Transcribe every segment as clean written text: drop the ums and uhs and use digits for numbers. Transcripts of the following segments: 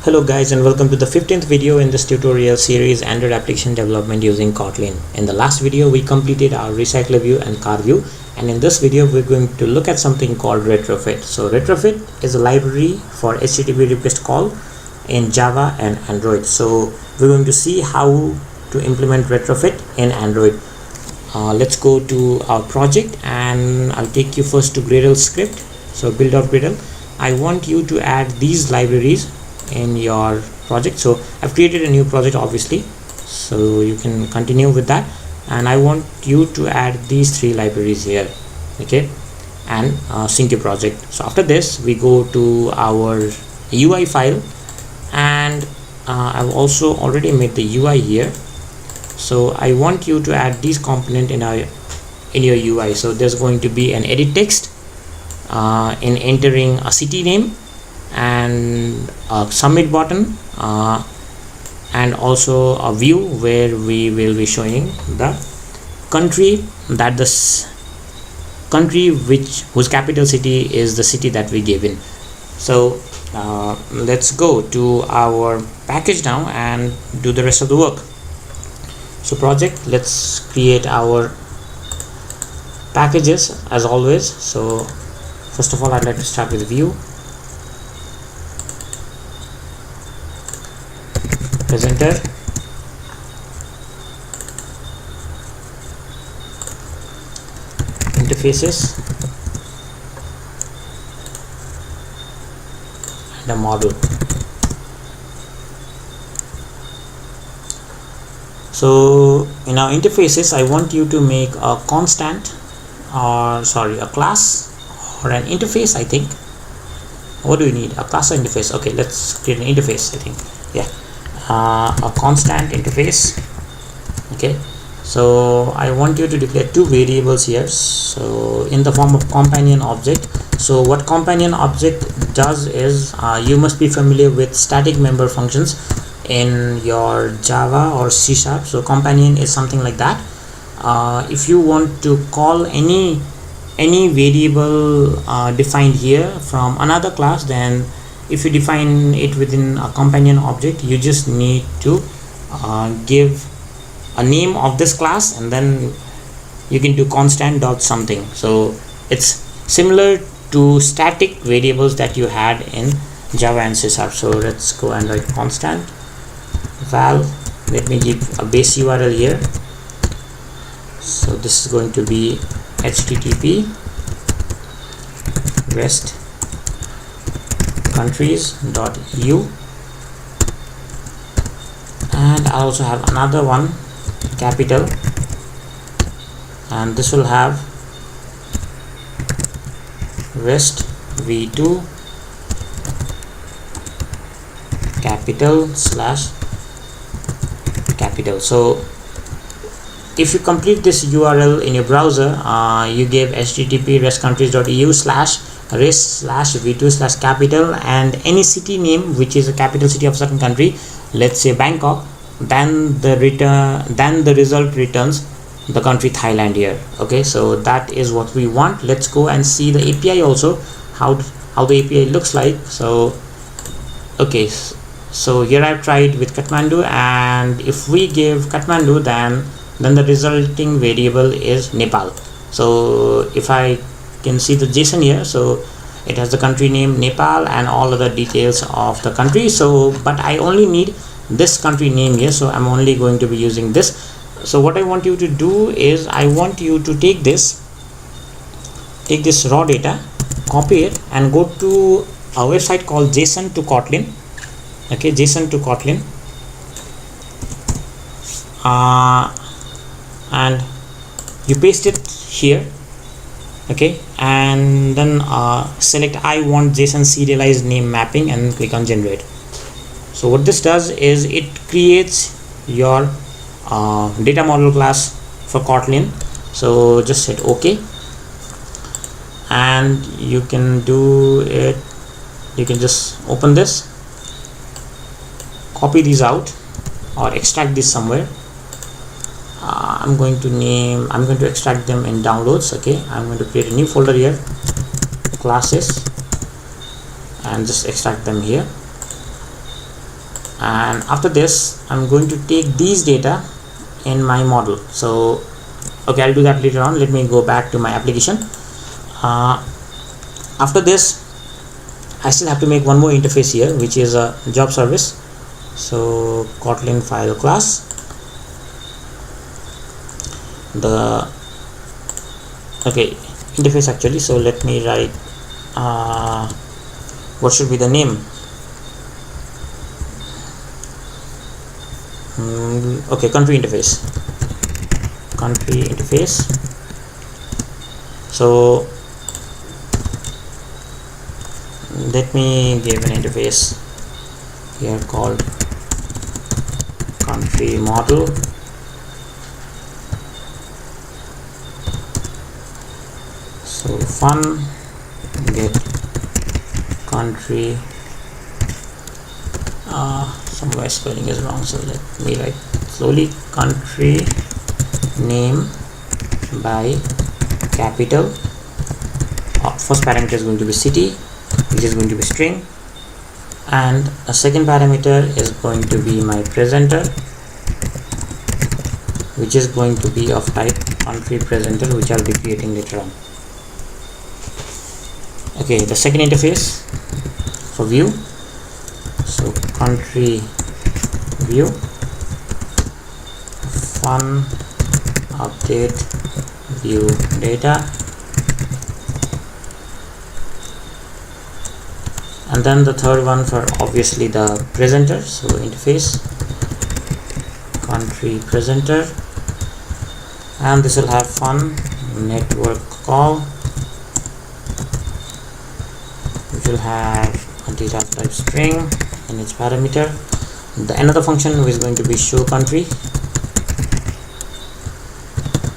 Hello guys, and welcome to the 15th video in this tutorial series Android application development using Kotlin. In the last video we completed our recycler view and car view, and in this video we're going to look at something called Retrofit. So Retrofit is a library for HTTP request call in Java and Android. So we're going to see how to implement Retrofit in Android. Let's go to our project and I'll take you first to Gradle Script. So build.gradle. I want you to add these libraries in your project. So I've created a new project obviously, so you can continue with that, and I want you to add these three libraries here, okay, and sync your project. So after this we go to our UI file, and I've also already made the UI here. So I want you to add these component in your UI. So there's going to be an edit text in entering a city name, and a submit button, and also a view where we will be showing the country, that country whose capital city is the city that we gave in. So let's go to our package now and do the rest of the work. So project, let's create our packages as always. So first of all I'd like to start with view, presenter, interfaces, and a model. So in our interfaces I want you to make a constant, or sorry, a class or an interface. I think, what do we need, a class or interface? Okay, let's create an interface. I think, yeah, a constant interface. Okay, so I want you to declare two variables here, so in the form of companion object. So what companion object does is, you must be familiar with static member functions in your Java or C#. So companion is something like that. If you want to call any variable defined here from another class, then if you define it within a companion object, you just need to give a name of this class, and then you can do constant dot something. So it's similar to static variables that you had in Java and C#. So let's go and write constant val. Let me give a base URL here. So this is going to be http rest countries.eu, and I also have another one, capital, and this will have rest v2 capital slash capital. So if you complete this URL in your browser, you give http rest countries.eu slash rest slash v2 slash capital and any city name which is a capital city of a certain country, let's say Bangkok, then the result returns the country Thailand here. Okay, so that is what we want. Let's go and see the API also, how the API looks like. So okay, so here I've tried with Kathmandu, and if we give Kathmandu, then the resulting variable is Nepal. So if I can see the JSON here, so it has the country name Nepal and all other details of the country. So but I only need this country name here, so I'm only going to be using this. So what I want you to do is, I want you to take this raw data, copy it, and go to a website called JSON to Kotlin. Okay, JSON to Kotlin, and you paste it here. Okay, and then select I want JSON serialized name mapping and click on generate. So what this does is it creates your data model class for Kotlin. So just hit OK, and you can do it. You can just open this, copy these out, or extract this somewhere. I'm going to extract them in downloads. Okay, I'm going to create a new folder here, classes, and just extract them here. and after this I'm going to take these data in my model. So okay, I'll do that later on. Let me go back to my application. After this I still have to make one more interface here, which is a job service. So Kotlin file class, the interface actually. So let me write what should be the name. Country interface. So let me give an interface here called country model. So fun get country. Somewhere spelling is wrong, so let me write slowly. Country name by capital. First parameter is going to be city, which is going to be string, and a second parameter is going to be my presenter, which is going to be of type country presenter, which I'll be creating later on. Okay, the second interface for view. So country view, fun update view data, and then the third one for obviously the presenter. So interface country presenter, and this will have fun network call, which will have a data type string in its parameter. Another function is going to be show country,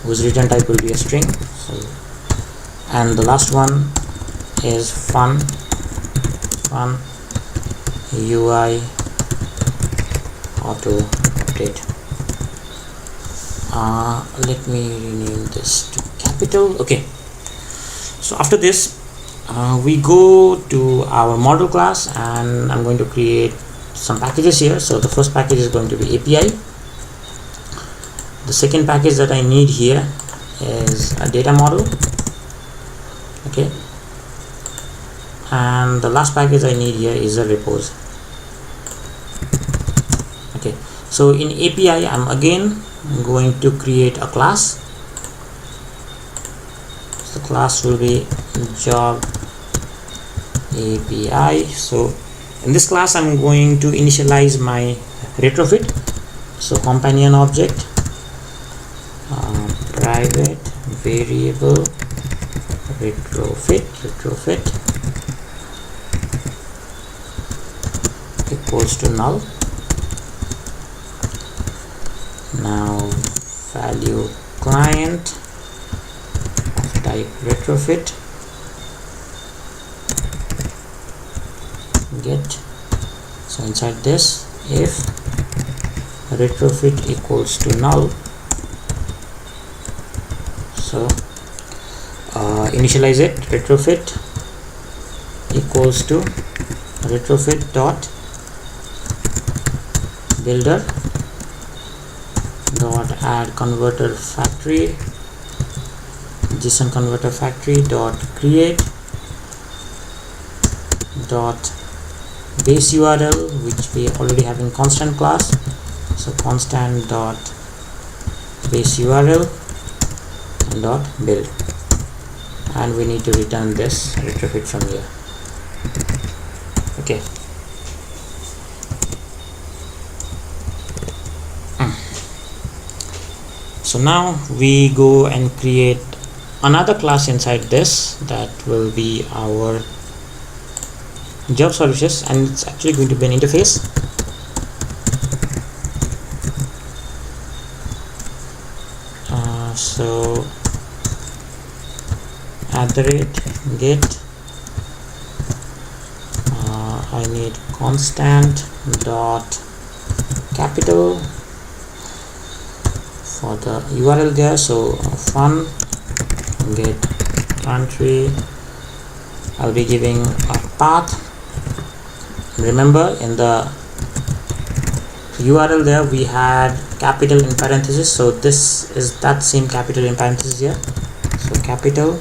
whose return type will be a string. So, and the last one is fun UI auto update. Let me rename this to capital. Okay, so after this we go to our model class, and I'm going to create some packages here. So the first package is going to be API. The second package that I need here is a data model. Okay, and the last package I need here is a repos. Okay, so in API I'm again going to create a class. So the class will be job API. So in this class I'm going to initialize my retrofit. So companion object, private variable retrofit equals to null. Now value client of type retrofit get. So inside this, if retrofit equals to null, so initialize it. Retrofit equals to retrofit dot builder dot add converter factory, JSON converter factory dot create dot base URL, which we already have in constant class. So constant dot base URL and dot build, and we need to return this retrofit from here. Okay, so now we go and create another class inside this that will be our job services, and it's actually going to be an interface. So @get I need constant dot capital for the URL there. So fun get country, I'll be giving a path. Remember, in the URL there we had capital in parenthesis, so this is that same capital in parenthesis here. So capital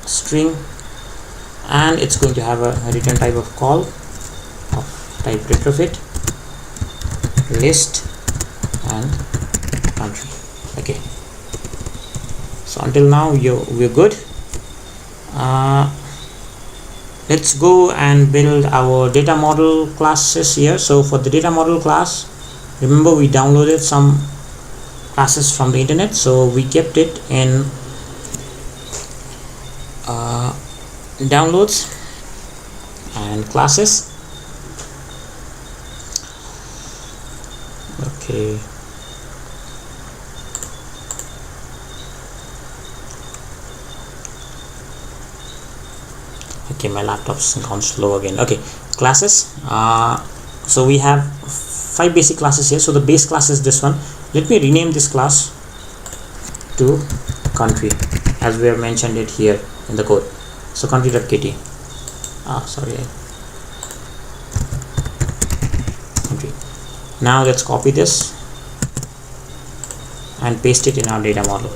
string, and it's going to have a return type of call of type retrofit list and country. Okay, so until now we're good. Let's go and build our data model classes here. So for the data model class, remember we downloaded some classes from the internet, so we kept it in downloads and classes. Okay, my laptop's gone slow again. Okay, classes. So we have 5 basic classes here. So the base class is this one. Let me rename this class to country as we have mentioned it here in the code. So country.kt. Country. Now let's copy this and paste it in our data model.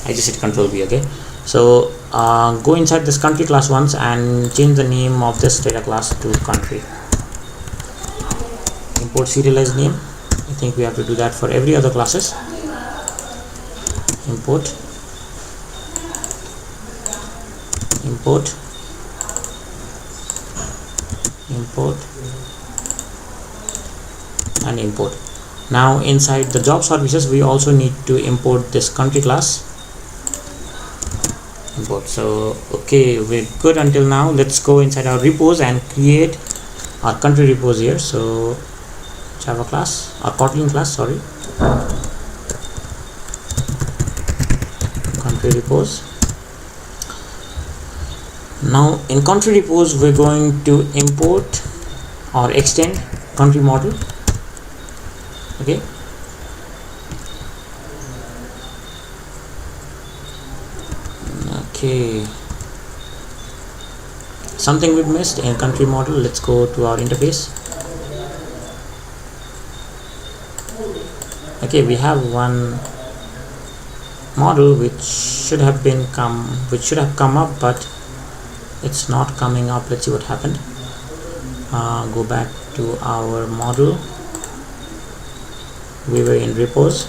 I just hit Ctrl V. Okay, so go inside this country class once and change the name of this data class to country. Import serialized name. I think we have to do that for every other classes. Import and import. Now inside the job services we also need to import this country class. Import. So okay, we're good until now. Let's go inside our repos and create our country repos here. So Java class or Kotlin class, sorry, country repos. Now in country repos we're going to import or extend country model. Okay, something we missed in country model. Let's go to our interface. Okay, we have one model which should have come up, but it's not coming up. Let's see what happened. Go back to our model. We were in repos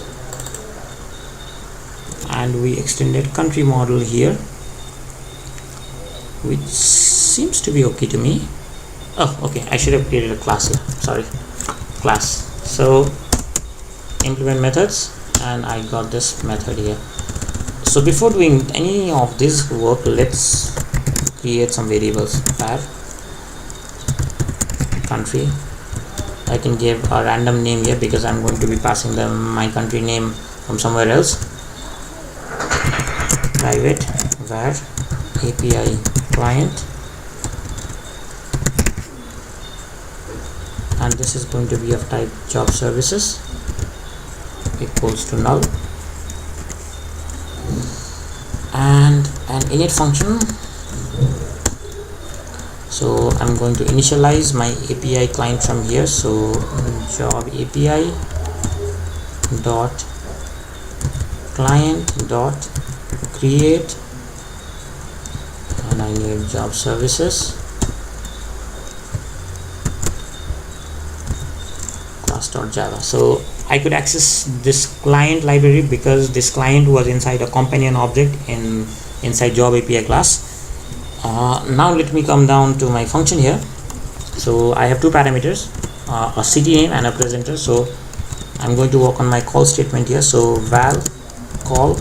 and we extended country model here, which seems to be okay to me. Oh, okay, I should have created a class here. Sorry, class. So implement methods, and I got this method here. So before doing any of this work, let's create some variables. Var country. I can give a random name here because I'm going to be passing them my country name from somewhere else. Private var API client, and this is going to be of type job services equals to null, and an init function. So I'm going to initialize my API client from here. So job API dot client dot create, and I need job services class.java. So I could access this client library because this client was inside a companion object inside job API class. Now let me come down to my function here. So I have two parameters, a city name and a presenter. So I'm going to work on my call statement here. So val call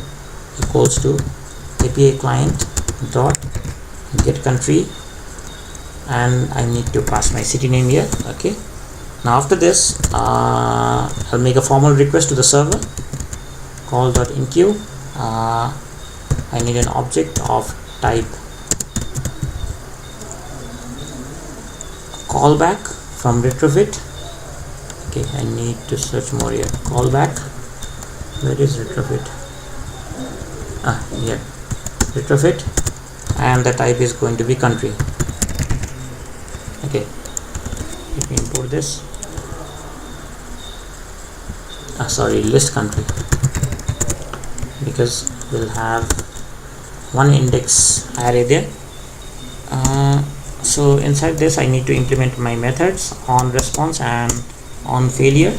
equals to API client dot get country, and I need to pass my city name here. Okay, now after this I'll make a formal request to the server, call.enqueue. I need an object of type callback from retrofit. Okay, I need to search more here. Callback, where is retrofit? Here, retrofit, and the type is going to be country. Okay, Let me import this. Sorry, list country, because we'll have one index array there. So inside this I need to implement my methods on response and on failure.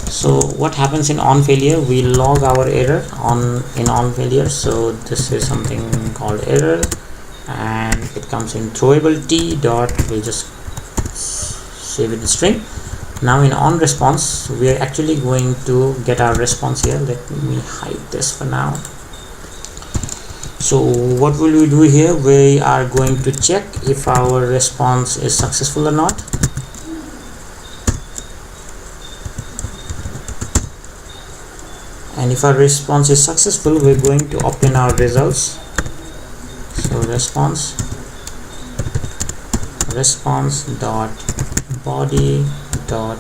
So what happens in on failure, we log our error in on failure. So this is something called error, and it comes in throwable t dot, we'll just save it in string. Now in on response, we are actually going to get our response here. Let me hide this for now. So what will we do here? We are going to check if our response is successful or not. And if our response is successful, we're going to obtain our results. So response dot body dot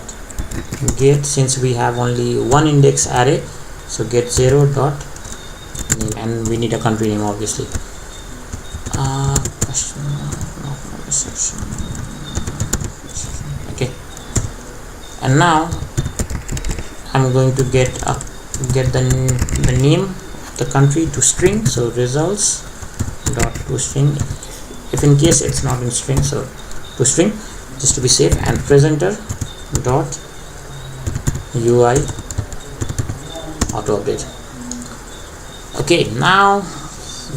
get, since we have only one index array, so get 0 dot name, and we need a country name obviously. Question mark, no reception. Okay, and now I'm going to get the name of the country to string. So results dot to string, if in case it's not in string, so to string, just to be safe. And presenter dot UI auto update. Okay, now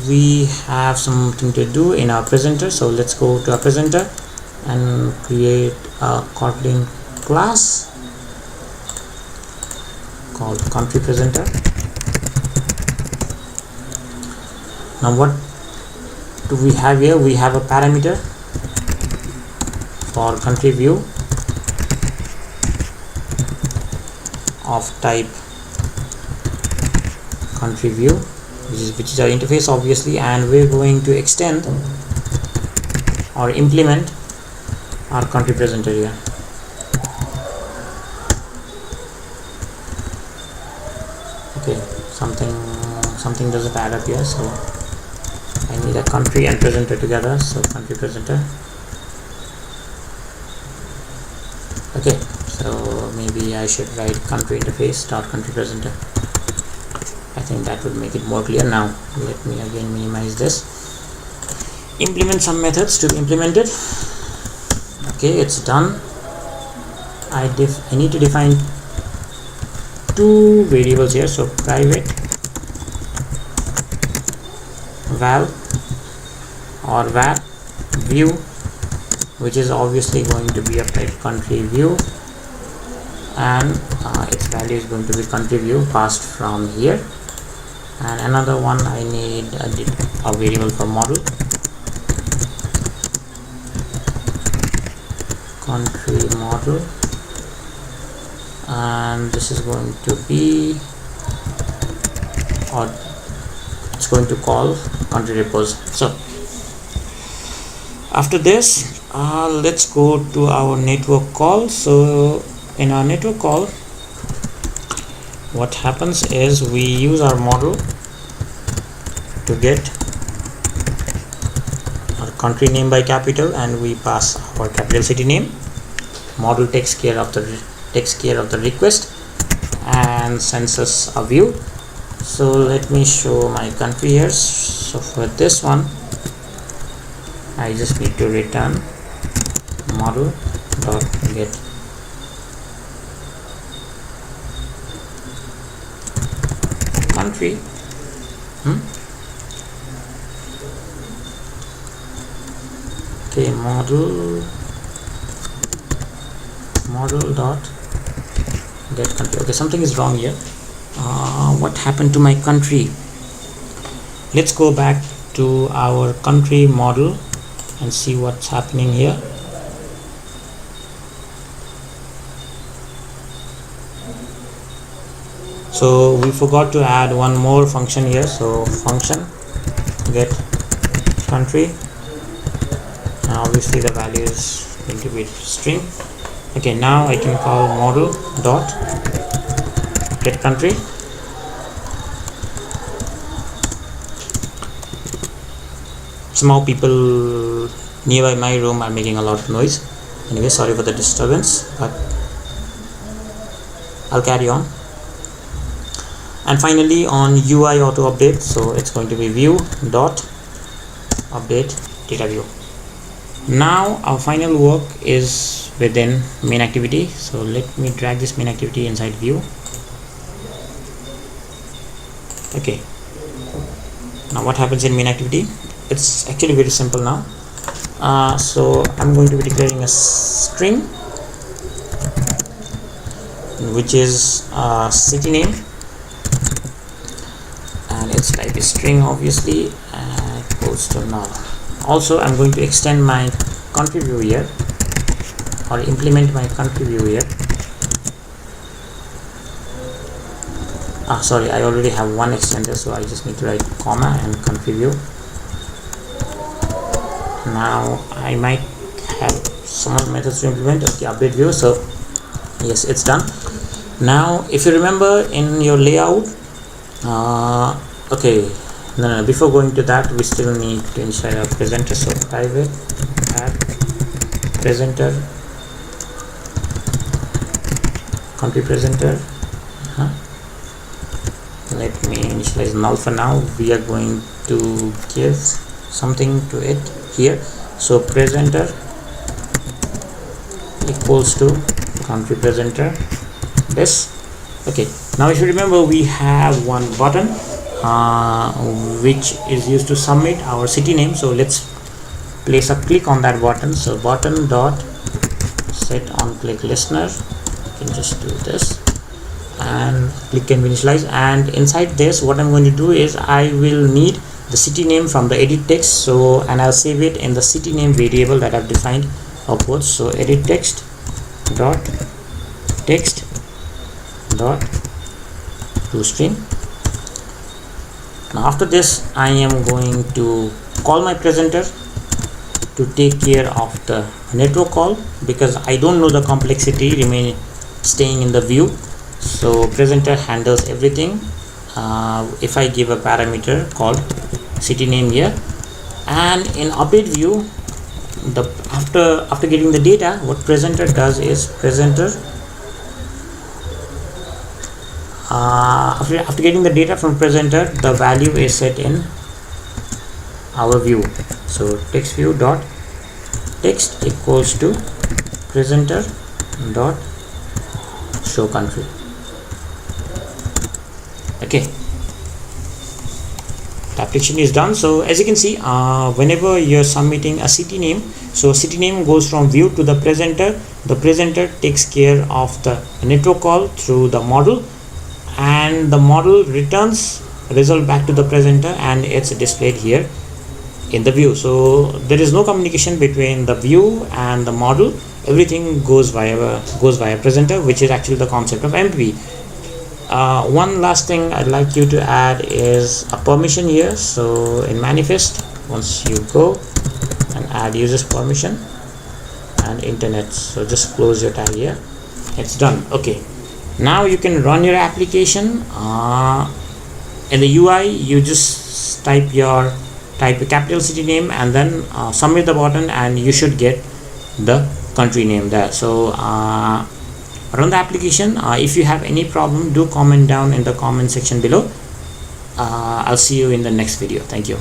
we have something to do in our presenter. So let's go to our presenter and create a Kotlin class called country presenter. Now what do we have here? We have a parameter for country view of type country view, which is our interface obviously, and we're going to extend or implement our country presenter here. Okay, something doesn't add up here, so I need a country and presenter together. So country presenter. Okay, so maybe I should write country interface dot country presenter. I think that would make it more clear. Now let me again minimize this, implement some methods to be implemented. Okay, it's done. I need to define two variables here. So private val or var view, which is obviously going to be of type country view, and its value is going to be country view passed from here. And another one, I need a variable for model, country model, and this is going to be, or it's going to call country repos. So after this, let's go to our network call. So in our network call, what happens is we use our model to get our country name by capital, and we pass our capital city name. Model takes care of the request and sends us a view. So let me show my country here. So for this one, I just need to return model dot get country. Okay, model dot get country. Okay, something is wrong here. What happened to my country? Let's go back to our country model and see what's happening here. So we forgot to add one more function here. So function get country, and obviously the value is going to be string. Okay, now I can call model dot get country. Somehow people nearby my room are making a lot of noise. Anyway, sorry for the disturbance, but I'll carry on. And finally on UI auto update, so it's going to be view dot update data view. Now our final work is within main activity, so let me drag this main activity inside view. Okay, now what happens in main activity? It's actually very simple now. So I'm going to be declaring a string which is city name, and its type is string obviously, and equals to null. Also I'm going to extend my country view here, or implement my country view here. Sorry, I already have one extender, so I just need to write comma and country view. Now I might have some other methods to implement. Okay, update view. So yes, it's done. Now if you remember in your layout, okay, no, before going to that, we still need to inside our presenter. So private add presenter, country presenter. Let me initialize null for now. We are going to give something to it here. So presenter equals to country presenter this. Okay, now if you remember, we have one button which is used to submit our city name. So let's place a click on that button. So button dot set on click listener. You can just do this, and click can be initialized. And inside this, what I'm going to do is I will need the city name from the edit text. So, and I'll save it in the city name variable that I've defined upwards. So edit text dot toString. Now after this, I am going to call my presenter to take care of the network call, because I don't know the complexity remain staying in the view. So presenter handles everything if I give a parameter called city name here. And in update view, after getting the data, what presenter does is presenter after getting the data from presenter, the value is set in our view. So text view dot text equals to presenter dot show country. Okay, the application is done. So as you can see, whenever you're submitting a city name, so city name goes from view to the presenter takes care of the network call through the model, and the model returns result back to the presenter, and it's displayed here in the view. So there is no communication between the view and the model. Everything goes via presenter, which is actually the concept of MVP. One last thing I'd like you to add is a permission here. So in manifest, once you go and add users permission and internet, so just close your tab here. It's done. Okay, now you can run your application. In the UI, you just type a capital city name and then submit the button, and you should get the country name there. So run the application. If you have any problem, do comment down in the comment section below. I'll see you in the next video. Thank you.